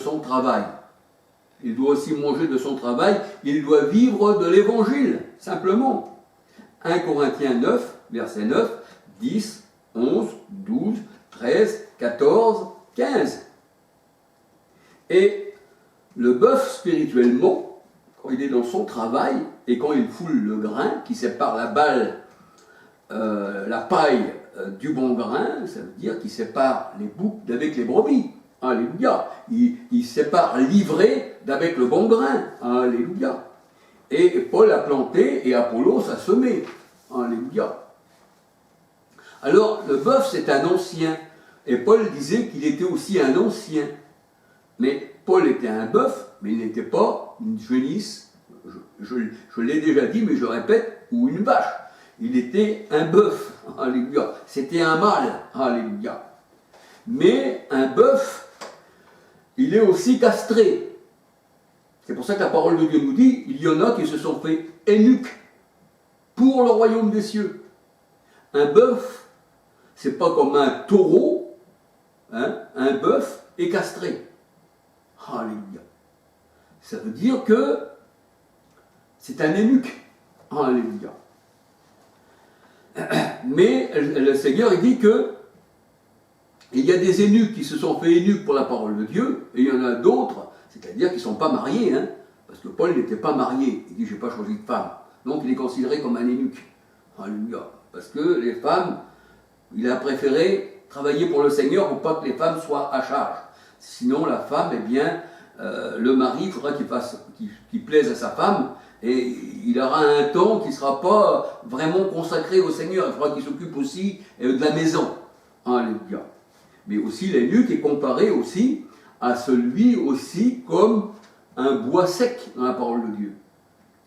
son travail. Il doit aussi manger de son travail, il doit vivre de l'évangile, simplement. 1 Corinthiens 9, verset 9, 10, 11, 12, 13, 14, 15. Et le bœuf, spirituellement, quand il est dans son travail, et quand il foule le grain, qui sépare la balle, la paille du bon grain, ça veut dire qu'il sépare les boucs d'avec les brebis. Alléluia. Il sépare l'ivraie d'avec le bon grain. Alléluia. Et Paul a planté et Apollos a semé. Alléluia. Alors, le bœuf, c'est un ancien. Et Paul disait qu'il était aussi un ancien. Mais Paul était un bœuf, mais il n'était pas une génisse. Je l'ai déjà dit, mais je répète, ou une vache. Il était un bœuf. Alléluia. C'était un mâle. Alléluia. Mais un bœuf, il est aussi castré. C'est pour ça que la parole de Dieu nous dit, il y en a qui se sont fait eunuques pour le royaume des cieux. Un bœuf, c'est pas comme un taureau, hein, un bœuf est castré. Alléluia. Ça veut dire que c'est un eunuque. Alléluia. Mais le Seigneur, il dit que il y a des eunuques qui se sont fait eunuques pour la parole de Dieu, et il y en a d'autres, c'est-à-dire qui ne sont pas mariés, hein, parce que Paul n'était pas marié, il dit « je n'ai pas choisi de femme », donc il est considéré comme un eunuque. Alléluia. Parce que les femmes, il a préféré travailler pour le Seigneur pour pas que les femmes soient à charge. Sinon la femme, eh bien, le mari, il faudra qu'il plaise à sa femme, et il aura un temps qui ne sera pas vraiment consacré au Seigneur, il faudra qu'il s'occupe aussi de la maison. Alléluia. Mais aussi l'eunuque est comparé aussi à celui aussi comme un bois sec dans la parole de Dieu,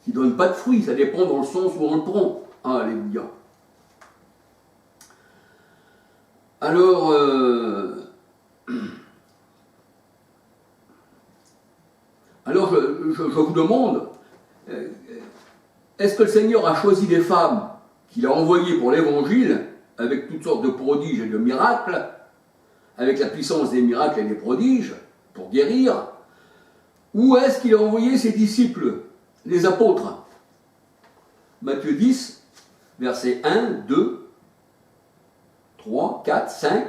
qui ne donne pas de fruits, ça dépend dans le sens où on le prend. Alléluia. Alors, je vous demande, est-ce que le Seigneur a choisi des femmes qu'il a envoyées pour l'évangile, avec toutes sortes de prodiges et de miracles, avec la puissance des miracles et des prodiges, pour guérir, ou est-ce qu'il a envoyé ses disciples, les apôtres? Matthieu 10, versets 1, 2, 3, 4, 5,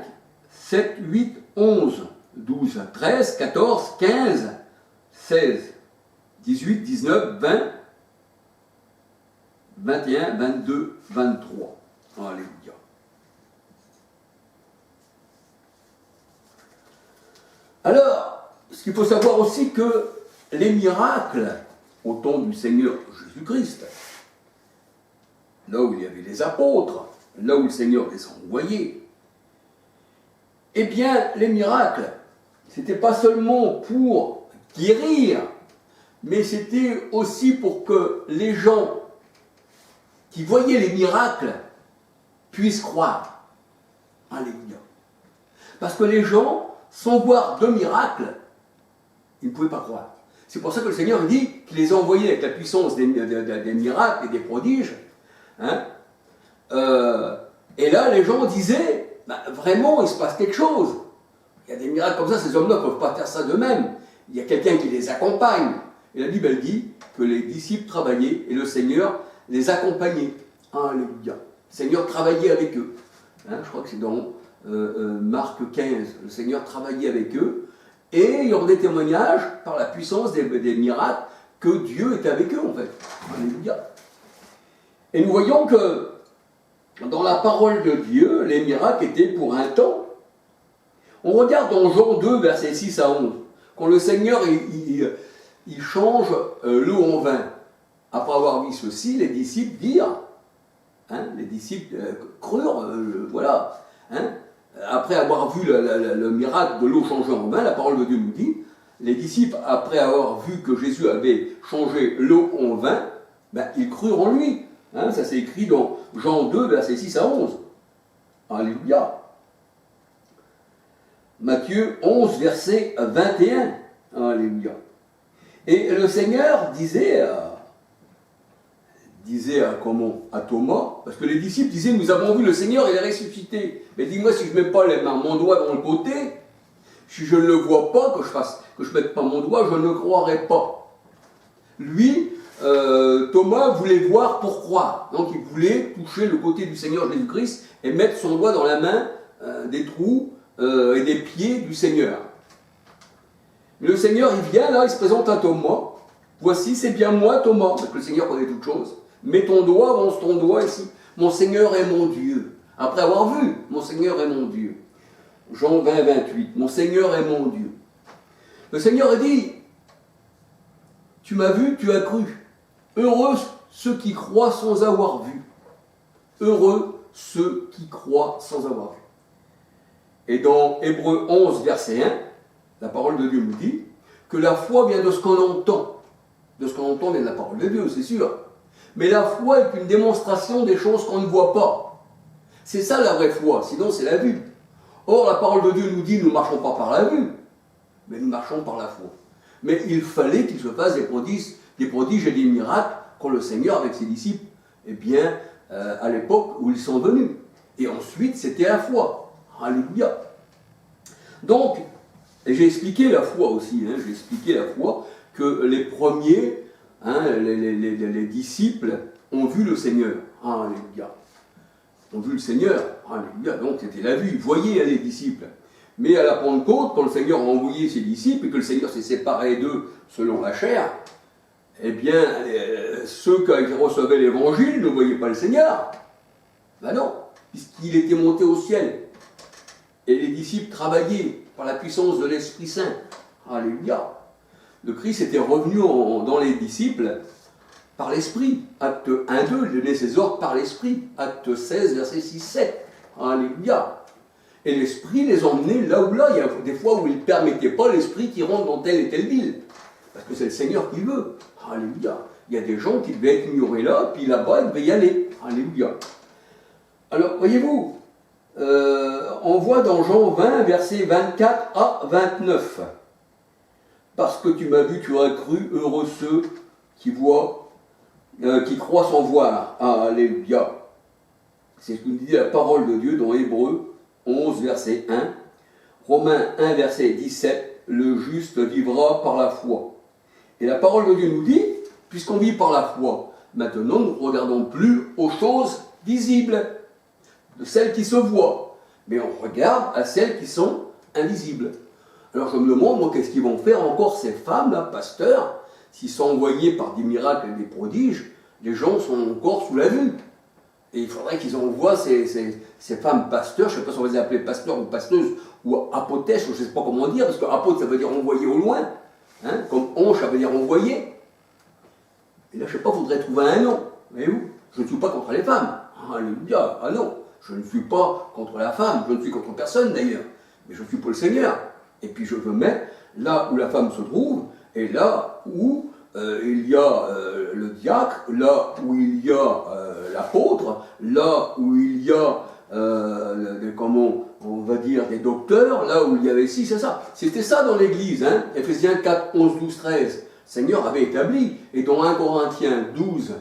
7, 8, 11, 12, 13, 14, 15, 16, 18, 19, 20, 21, 22, 23. Alléluia. Alors, ce qu'il faut savoir aussi que les miracles au temps du Seigneur Jésus-Christ, là où il y avait les apôtres, là où le Seigneur les a envoyés, eh bien, les miracles, c'était pas seulement pour guérir, mais c'était aussi pour que les gens qui voyaient les miracles puissent croire. Alléluia. Parce que les gens, sans voir de miracles, ils ne pouvaient pas croire. C'est pour ça que le Seigneur dit qu'il les a envoyés avec la puissance des miracles et des prodiges. Hein. Et là, les gens disaient, bah, vraiment, il se passe quelque chose. Il y a des miracles comme ça, ces hommes-là ne peuvent pas faire ça d'eux-mêmes. Il y a quelqu'un qui les accompagne. Et la Bible dit que les disciples travaillaient et le Seigneur les accompagnait. Alléluia. Le Seigneur travaillait avec eux. Hein, je crois que c'est dans Marc 15. Le Seigneur travaillait avec eux. Et il y aura des témoignages par la puissance des miracles que Dieu est avec eux, en fait. Alléluia. Et nous voyons que dans la parole de Dieu, les miracles étaient pour un temps. On regarde dans Jean 2, versets 6 à 11, quand le Seigneur il change l'eau en vin. Après avoir vu ceci, les disciples dirent, hein, les disciples crurent, voilà, hein, après avoir vu le miracle de l'eau changée en vin, la parole de Dieu nous dit, les disciples, après avoir vu que Jésus avait changé l'eau en vin, ben, ils crurent en lui. Hein, ça c'est écrit dans Jean 2, versets 6 à 11. Alléluia. Matthieu 11, verset 21. Alléluia. Et le Seigneur disait à Thomas, parce que les disciples disaient, nous avons vu le Seigneur, il est ressuscité. Mais dis-moi si je ne mets pas mon doigt dans le côté, Si je ne le vois pas, que je ne mette pas mon doigt, je ne croirai pas. Lui, Thomas voulait voir pour croire. Donc il voulait toucher le côté du Seigneur Jésus-Christ et mettre son doigt dans la main des trous et des pieds du Seigneur. Mais le Seigneur, il vient là, il se présente à Thomas. Voici, c'est bien moi, Thomas, parce que le Seigneur connaît toutes choses. Mets ton doigt, avance ton doigt ici. Mon Seigneur est mon Dieu. Après avoir vu, mon Seigneur est mon Dieu. Jean 20, 28. Mon Seigneur est mon Dieu. Le Seigneur a dit, tu m'as vu, tu as cru. Heureux ceux qui croient sans avoir vu. Heureux ceux qui croient sans avoir vu. Et dans Hébreux 11, verset 1, la parole de Dieu nous dit que la foi vient de ce qu'on entend. De ce qu'on entend vient de la parole de Dieu, c'est sûr. Mais la foi est une démonstration des choses qu'on ne voit pas. C'est ça la vraie foi, sinon c'est la vue. Or, la parole de Dieu nous dit, nous ne marchons pas par la vue, mais nous marchons par la foi. Mais il fallait qu'il se fasse des prodiges et des miracles quand le Seigneur, avec ses disciples, à l'époque où ils sont venus. Et ensuite, c'était la foi. Alléluia. Donc, et j'ai expliqué la foi aussi, j'ai expliqué la foi, que les premiers, les disciples, ont vu le Seigneur. Alléluia. Ont vu le Seigneur. Alléluia. Donc c'était la vue, ils voyaient les disciples. Mais à la Pentecôte, quand le Seigneur a envoyé ses disciples et que le Seigneur s'est séparé d'eux selon la chair, eh bien, ceux qui recevaient l'évangile ne voyaient pas le Seigneur. Ben non, puisqu'il était monté au ciel. Et les disciples travaillaient par la puissance de l'Esprit Saint. Alléluia. Le Christ était revenu dans les disciples par l'Esprit. Acte 1, 2, il donnait ses ordres par l'Esprit. Acte 16, verset 6, 7. Alléluia. Et l'Esprit les emmenait là où là. Il y a des fois où il ne permettait pas l'Esprit qui rentre dans telle et telle ville. Parce que c'est le Seigneur qui veut. Alléluia. Il y a des gens qui devaient être ignorés là, puis là-bas, ils devaient y aller. Alléluia. Alors, voyez-vous, on voit dans Jean 20, versets 24 à 29. Parce que tu m'as vu, tu as cru, heureux ceux qui voient, qui croient sans voir. Alléluia. C'est ce que nous dit la parole de Dieu dans Hébreux 11, verset 1. Romains 1, verset 17. Le juste vivra par la foi. Et la parole de Dieu nous dit, puisqu'on vit par la foi, maintenant nous ne regardons plus aux choses visibles, de celles qui se voient, mais on regarde à celles qui sont invisibles. Alors je me demande, moi, qu'est-ce qu'ils vont faire encore ces femmes-là, pasteurs, s'ils sont envoyés par des miracles et des prodiges, les gens sont encore sous la vue. Et il faudrait qu'ils envoient ces femmes pasteurs, je ne sais pas si on va les appeler pasteurs ou pasteuses, ou apotèches, je ne sais pas comment dire, parce que apôtre, ça veut dire envoyer au loin, comme onche, ça veut dire envoyer. Et là, je ne sais pas, il faudrait trouver un nom. Voyez-vous, je ne suis pas contre les femmes. Alléluia, ah non, je ne suis pas contre la femme, je ne suis contre personne d'ailleurs, mais je suis pour le Seigneur. Et puis je veux mettre là où la femme se trouve, et là où il y a le diacre, là où il y a l'apôtre, là où il y a, comment on va dire, des docteurs, là où il y avait ci, c'est ça. C'était ça dans l'Église, Éphésiens 4, 11, 12, 13. Le Seigneur avait établi, et dans 1 Corinthiens 12,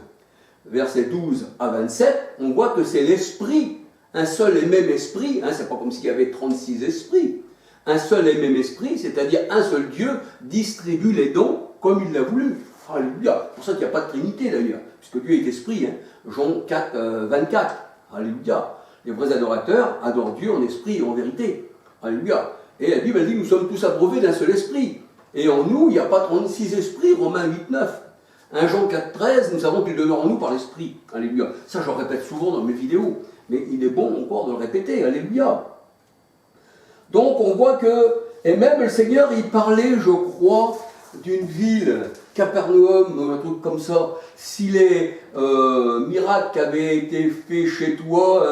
versets 12 à 27, on voit que c'est l'esprit, un seul et même esprit, c'est pas comme s'il y avait 36 esprits, un seul et même esprit, c'est-à-dire un seul Dieu, distribue les dons comme il l'a voulu. Alléluia. C'est pour ça qu'il n'y a pas de Trinité d'ailleurs, puisque Dieu est esprit. Jean 4, 24. Alléluia. Les vrais adorateurs adorent Dieu en esprit et en vérité. Alléluia. Et la Bible dit, nous sommes tous abreuvés d'un seul esprit. Et en nous, il n'y a pas 36 esprits, Romains 8, 9. 1 Jean 4, 13, nous savons qu'il demeure en nous par l'esprit. Alléluia. Ça, je le répète souvent dans mes vidéos. Mais il est bon encore de le répéter. Alléluia. Donc on voit que, et même le Seigneur, il parlait, je crois, d'une ville, Capernaum, un truc comme ça. Si les miracles qui avaient été faits chez toi,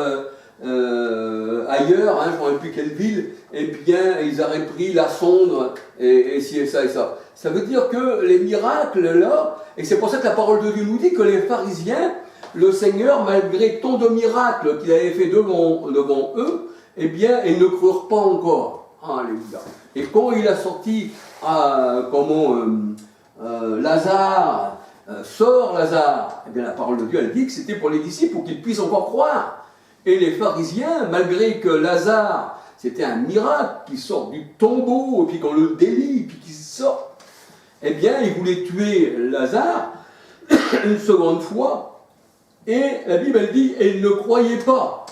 ailleurs, je ne sais plus quelle ville, eh bien, ils auraient pris la sonde, et ci et ça et ça. Ça veut dire que les miracles, là, et c'est pour ça que la parole de Dieu nous dit que les pharisiens, le Seigneur, malgré tant de miracles qu'il avait fait devant eux, eh bien, ils ne crurent pas encore. Alléluia. Et quand il a sorti, Lazare, sort Lazare, eh bien, la parole de Dieu, elle dit que c'était pour les disciples, pour qu'ils puissent encore croire. Et les pharisiens, malgré que Lazare c'était un miracle qu'il sorte du tombeau, et puis qu'on le délie, puis qu'il sort. Eh bien, il voulait tuer Lazare une seconde fois, et la Bible, elle dit, et il ne croyait pas.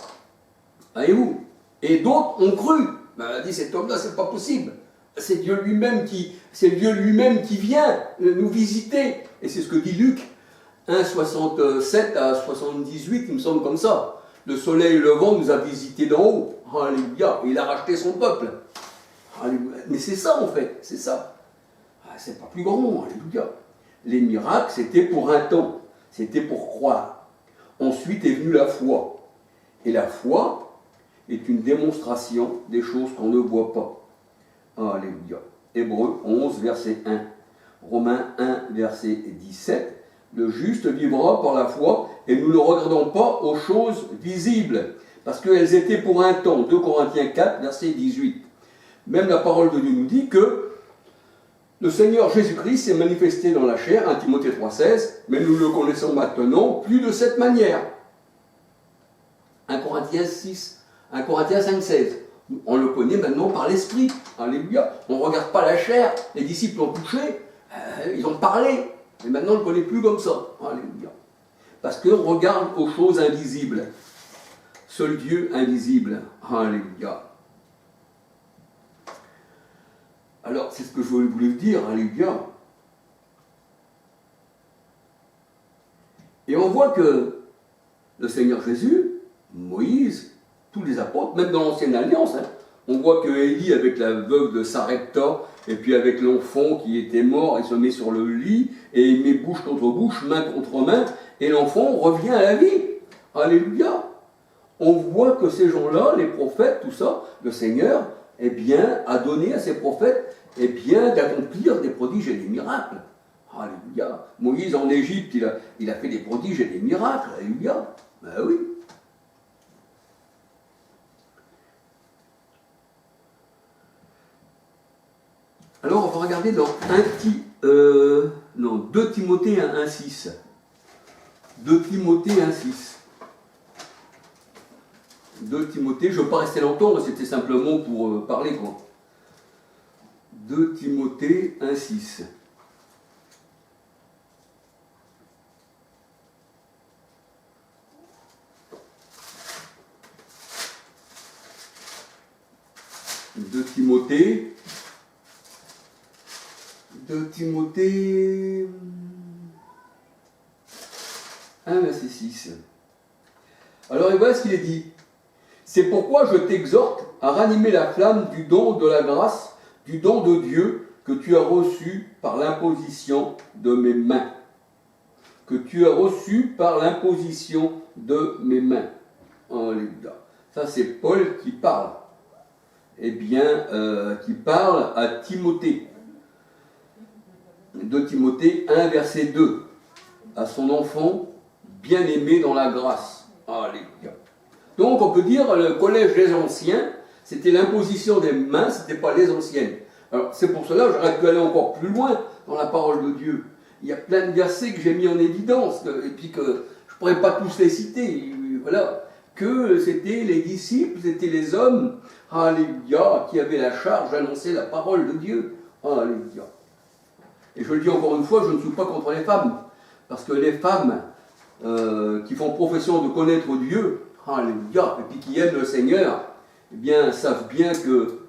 Voyez-vous? Et d'autres ont cru. Ben, elle a dit, cet homme-là, c'est pas possible. C'est Dieu lui-même qui vient nous visiter. Et c'est ce que dit Luc 1, 67 à 78, il me semble comme ça. Le soleil levant nous a visités d'en haut. Alléluia. Il a racheté son peuple. Alléluia. Mais c'est ça en fait, c'est ça. C'est pas plus grand, alléluia. Les miracles, c'était pour un temps. C'était pour croire. Ensuite est venue la foi. Et la foi est une démonstration des choses qu'on ne voit pas. Alléluia. Hébreux 11, verset 1. Romains 1, verset 17. Le juste vivra par la foi et nous ne regardons pas aux choses visibles, parce qu'elles étaient pour un temps. 2 Corinthiens 4, verset 18. Même la parole de Dieu nous dit que le Seigneur Jésus-Christ s'est manifesté dans la chair, 1 Timothée 3, 16, mais nous le connaissons maintenant plus de cette manière. 1 Corinthiens 5, 16. On le connaît maintenant par l'Esprit. Alléluia. On ne regarde pas la chair. Les disciples ont touché, ils ont parlé. Mais maintenant, on ne le connaît plus comme ça. Alléluia. Parce qu'on regarde aux choses invisibles. Seul Dieu invisible. Alléluia. Alors, c'est ce que je voulais vous dire. Alléluia. Et on voit que le Seigneur Jésus, Moïse, tous les apôtres, même dans l'Ancienne Alliance, on voit que Élie, avec la veuve de Sarepta, et puis avec l'enfant qui était mort, il se met sur le lit, et il met bouche contre bouche, main contre main, et l'enfant revient à la vie. Alléluia. On voit que ces gens-là, les prophètes, tout ça, le Seigneur, eh bien, a donné à ses prophètes, eh bien, d'accomplir des prodiges et des miracles. Alléluia. Moïse, en Égypte, il a fait des prodiges et des miracles. Alléluia. Ben oui. Alors, on va regarder dans 2 Timothée 1,6. 2 Timothée 1,6. 2 Timothée, je ne veux pas rester longtemps, c'était simplement pour parler, quoi. 2 Timothée 1,6. De Timothée 1, verset 6. Alors, voilà ce qu'il est dit. C'est pourquoi je t'exhorte à ranimer la flamme du don de la grâce, du don de Dieu que tu as reçu par l'imposition de mes mains. Que tu as reçu par l'imposition de mes mains. Alléluia. Ça, c'est Paul qui parle. Eh bien, qui parle à Timothée. 2 Timothée 1, verset 2. À son enfant bien-aimé dans la grâce. Alléluia. Donc, on peut dire, le collège des anciens, c'était l'imposition des mains, ce n'était pas les anciennes. Alors, c'est pour cela que j'aurais pu aller encore plus loin dans la parole de Dieu. Il y a plein de versets que j'ai mis en évidence, et puis que je ne pourrais pas tous les citer. Voilà. Que c'était les disciples, c'était les hommes, alléluia, qui avaient la charge d'annoncer la parole de Dieu. Alléluia. Et je le dis encore une fois, je ne suis pas contre les femmes, parce que les femmes qui font profession de connaître Dieu, alléluia, et puis qui aiment le Seigneur, eh bien, savent bien que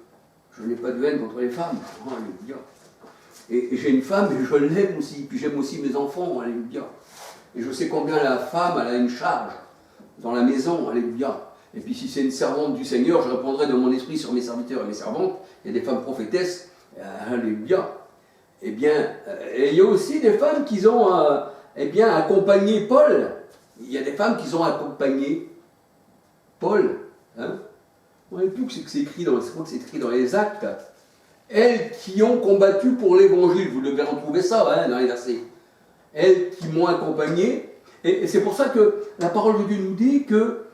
je n'ai pas de haine contre les femmes, alléluia. Et j'ai une femme, et je l'aime aussi, puis j'aime aussi mes enfants, alléluia. Et je sais combien la femme, elle a une charge dans la maison, alléluia. Et puis si c'est une servante du Seigneur, je répondrai de mon esprit sur mes serviteurs et mes servantes. Il y a des femmes prophétesses, alléluia. Eh bien, il y a aussi des femmes qui ont eh bien, accompagné Paul. Il y a des femmes qui ont accompagné Paul. Hein? On ne sait plus que c'est écrit dans, je crois que c'est écrit dans les Actes. Elles qui ont combattu pour l'évangile, vous devez retrouver ça hein, dans les versets. Elles qui m'ont accompagné. Et c'est pour ça que la parole de Dieu nous dit que,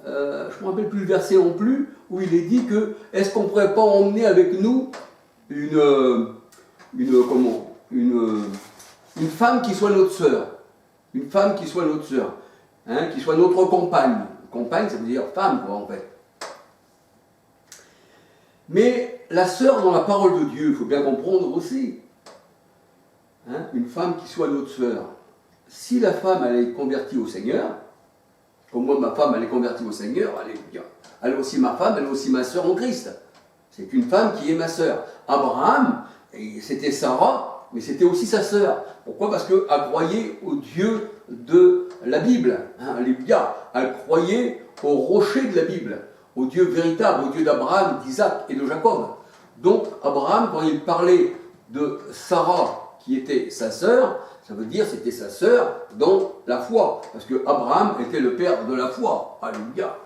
je ne me rappelle plus le verset non plus, où il est dit que, est-ce qu'on ne pourrait pas emmener avec nous une femme qui soit notre sœur, une femme qui soit notre sœur, hein, qui soit notre compagne. Compagne, ça veut dire femme, quoi, en fait. Mais la sœur dans la parole de Dieu, il faut bien comprendre aussi. Hein, une femme qui soit notre sœur. Si la femme, elle est convertie au Seigneur, comme moi, ma femme, elle est convertie au Seigneur, alléluia. Elle est aussi ma femme, elle est aussi ma sœur en Christ. C'est une femme qui est ma sœur. Abraham, c'était Sarah, mais c'était aussi sa sœur. Pourquoi? Parce qu'elle croyait au Dieu de la Bible. Hein, alléluia. Elle croyait au rocher de la Bible, au Dieu véritable, au Dieu d'Abraham, d'Isaac et de Jacob. Donc, Abraham, quand il parlait de Sarah, qui était sa sœur, ça veut dire c'était sa sœur dans la foi. Parce que Abraham était le père de la foi. Alléluia.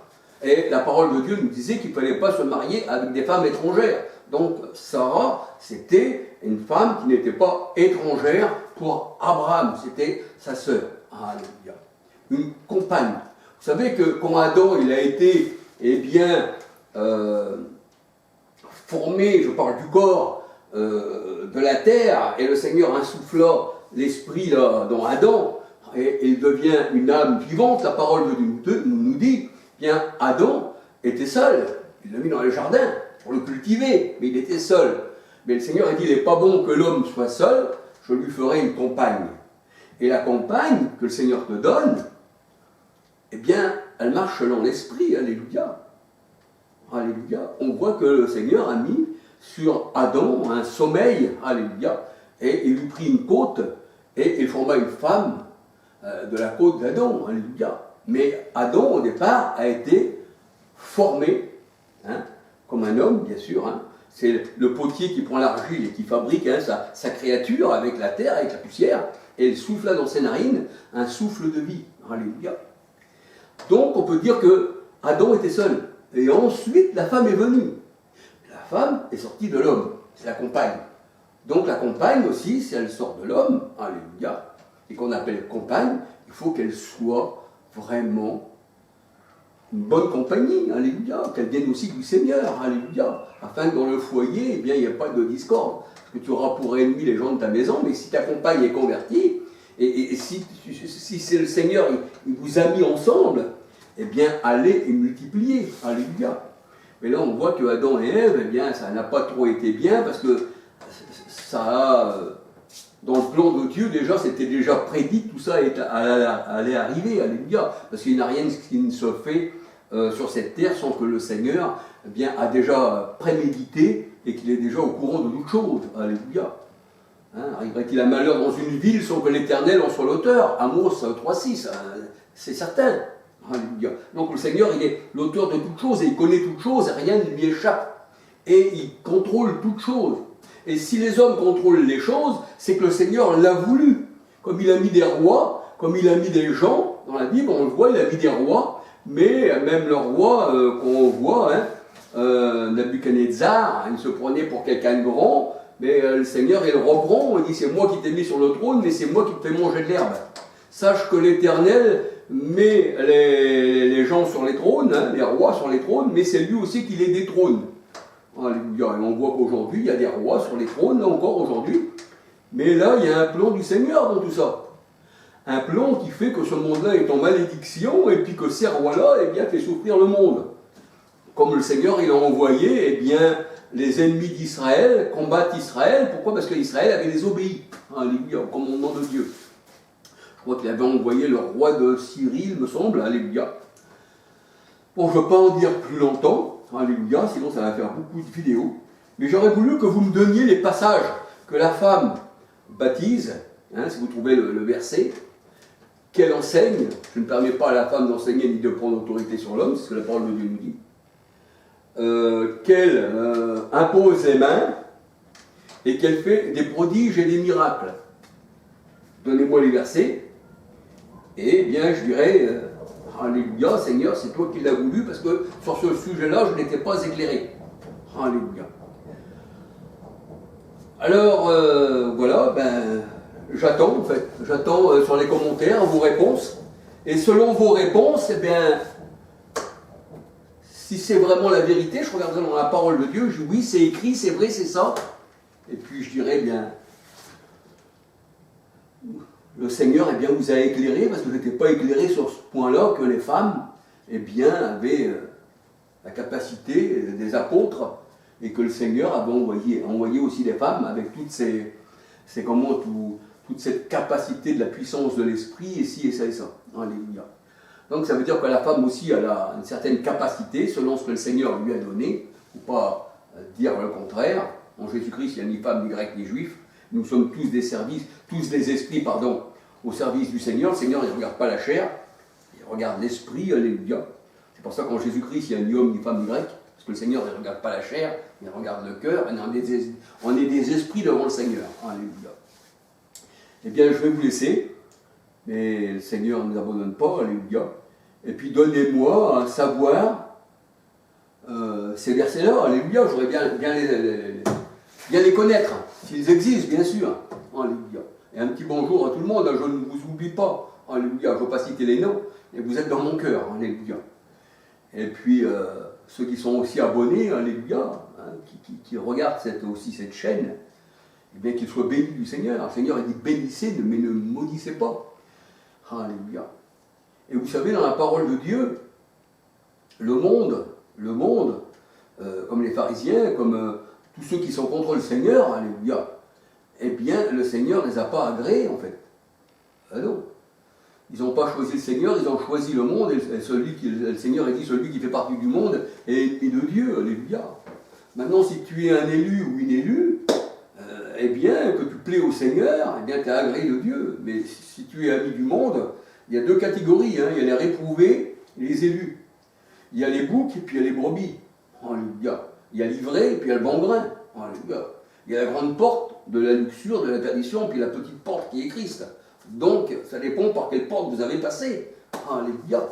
Et la parole de Dieu nous disait qu'il ne fallait pas se marier avec des femmes étrangères. Donc Sarah, c'était une femme qui n'était pas étrangère pour Abraham. C'était sa sœur. Alléluia. Une compagne. Vous savez que quand Adam il a été formé, je parle du corps, de la terre, et le Seigneur insuffla l'esprit dans Adam, et il devient une âme vivante, la parole de Dieu nous dit, bien Adam était seul, il l'a mis dans le jardin pour le cultiver, mais il était seul. Mais le Seigneur a dit, il n'est pas bon que l'homme soit seul, je lui ferai une compagne. Et la compagne que le Seigneur te donne, eh bien, elle marche selon l'esprit, alléluia. Alléluia. On voit que le Seigneur a mis sur Adam un sommeil, alléluia, et il lui prit une côte, et il forma une femme de la côte d'Adam, alléluia. Mais Adam, au départ, a été formé, hein, comme un homme, bien sûr. Hein. C'est le potier qui prend l'argile et qui fabrique hein, sa créature avec la terre, avec la poussière, et il souffla dans ses narines un souffle de vie, alléluia. Donc, on peut dire que Adam était seul. Et ensuite, la femme est venue. La femme est sortie de l'homme, c'est la compagne. Donc la compagne aussi, si elle sort de l'homme, alléluia, et qu'on appelle compagne, il faut qu'elle soit vraiment une bonne compagnie, alléluia, qu'elle vienne aussi du Seigneur, alléluia, afin que dans le foyer, eh bien, il n'y ait pas de discorde. Parce que tu auras pour ennemi les gens de ta maison, mais si ta compagne est convertie, et si c'est le Seigneur, il vous a mis ensemble, eh bien, allez et multipliez, alléluia. Mais là, on voit que Adam et Ève, eh bien, ça n'a pas trop été bien, parce que ça a, dans le plan de Dieu, déjà, c'était déjà prédit, tout ça allait arriver, alléluia. Parce qu'il n'y a rien qui ne se fait sur cette terre sans que le Seigneur eh bien, a déjà prémédité et qu'il est déjà au courant de toutes choses, alléluia. Hein, arriverait-il un malheur dans une ville sans que l'Éternel en soit l'auteur? Amos 3,6, c'est certain. Alléluia. Donc le Seigneur, il est l'auteur de toutes choses et il connaît toutes choses et rien ne lui échappe. Et il contrôle toutes choses. Et si les hommes contrôlent les choses, c'est que le Seigneur l'a voulu. Comme il a mis des rois, comme il a mis des gens, dans la Bible, on le voit, il a mis des rois, mais même le roi qu'on voit, hein, Nabuchodonosor, il se prenait pour quelqu'un de grand, mais le Seigneur est le reprend, il dit c'est moi qui t'ai mis sur le trône, mais c'est moi qui te fais manger de l'herbe. Sache que l'Éternel met les gens sur les trônes, hein, les rois sur les trônes, mais c'est lui aussi qui les détrône. Alléluia. Et on voit qu'aujourd'hui, il y a des rois sur les trônes, là encore aujourd'hui. Mais là, il y a un plan du Seigneur dans tout ça. Un plan qui fait que ce monde-là est en malédiction, et puis que ces rois-là, eh bien, fait souffrir le monde. Comme le Seigneur, il a envoyé, eh bien, les ennemis d'Israël combattent Israël. Pourquoi? Parce qu'Israël avait désobéi. Alléluia, au commandement de Dieu. Je crois qu'il avait envoyé le roi de Syrie, il me semble, alléluia. Bon, je ne vais pas en dire plus longtemps, alléluia, sinon ça va faire beaucoup de vidéos. Mais j'aurais voulu que vous me donniez les passages que la femme baptise, hein, si vous trouvez le verset, qu'elle enseigne. Je ne permets pas à la femme d'enseigner ni de prendre autorité sur l'homme, c'est ce que la parole de Dieu nous dit. Qu'elle impose les mains et qu'elle fait des prodiges et des miracles. Donnez-moi les versets. Et bien, je dirais, alléluia, Seigneur, c'est toi qui l'as voulu, parce que sur ce sujet-là, je n'étais pas éclairé. Alléluia. Alors, voilà, ben, j'attends, en fait. J'attends sur les commentaires vos réponses. Et selon vos réponses, eh bien, si c'est vraiment la vérité, je regarderai dans la parole de Dieu, je dis oui, c'est écrit, c'est vrai, c'est ça. Et puis je dirais, bien, le Seigneur eh bien, vous a éclairé, parce que je n'étais pas éclairé sur ce point-là, que les femmes eh bien, avaient la capacité des apôtres et que le Seigneur avait envoyé aussi des femmes avec toute cette capacité de la puissance de l'esprit, et ci et ça et ça. Alléluia. Donc ça veut dire que la femme aussi elle a une certaine capacité, selon ce que le Seigneur lui a donné, il ne faut pas dire le contraire. En Jésus-Christ, il n'y a ni femme, ni grec, ni juif. Nous sommes tous des esprits, au service du Seigneur. Le Seigneur, il ne regarde pas la chair, il regarde l'esprit, alléluia. C'est pour ça qu'en Jésus-Christ, il n'y a ni homme, ni femme, ni grec, parce que le Seigneur ne regarde pas la chair, il regarde le cœur, et on est des esprits devant le Seigneur. Alléluia. Eh bien, je vais vous laisser, mais le Seigneur ne nous abandonne pas, alléluia. Et puis, donnez-moi à savoir ces versets-là, alléluia, j'aurais bien les connaître, s'ils existent, bien sûr. Alléluia. Et un petit bonjour à tout le monde, je ne vous oublie pas, alléluia, je ne veux pas citer les noms, et vous êtes dans mon cœur, alléluia. Et puis, ceux qui sont aussi abonnés, alléluia, hein, qui regardent cette chaîne, eh bien qu'ils soient bénis du Seigneur. Le Seigneur, il dit bénissez, mais ne maudissez pas. Alléluia. Et vous savez, dans la parole de Dieu, le monde, comme les pharisiens, comme tous ceux qui sont contre le Seigneur, alléluia, eh bien, le Seigneur ne les a pas agréés, en fait. Ah non. Ils n'ont pas choisi le Seigneur, ils ont choisi le monde, et le Seigneur a dit, celui qui fait partie du monde est ennemi de Dieu, alléluia. Maintenant, si tu es un élu ou une élue, eh bien, que tu plais au Seigneur, eh bien, tu es agréé de Dieu. Mais si tu es ami du monde, il y a deux catégories, hein. Il y a les réprouvés et les élus. Il y a les boucs et puis il y a les brebis. Alléluia. Il y a l'ivré et puis il y a le bon grain. Alléluia. Il y a la grande porte de la luxure, de la perdition, puis la petite porte qui est Christ. Donc, ça dépend par quelle porte vous avez passé. Alléluia.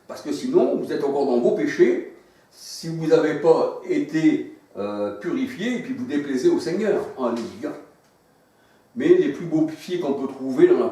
Parce que sinon, vous êtes encore dans vos péchés, si vous n'avez pas été purifié, et puis vous déplaisez au Seigneur. Alléluia. Mais les plus beaux péchés qu'on peut trouver dans la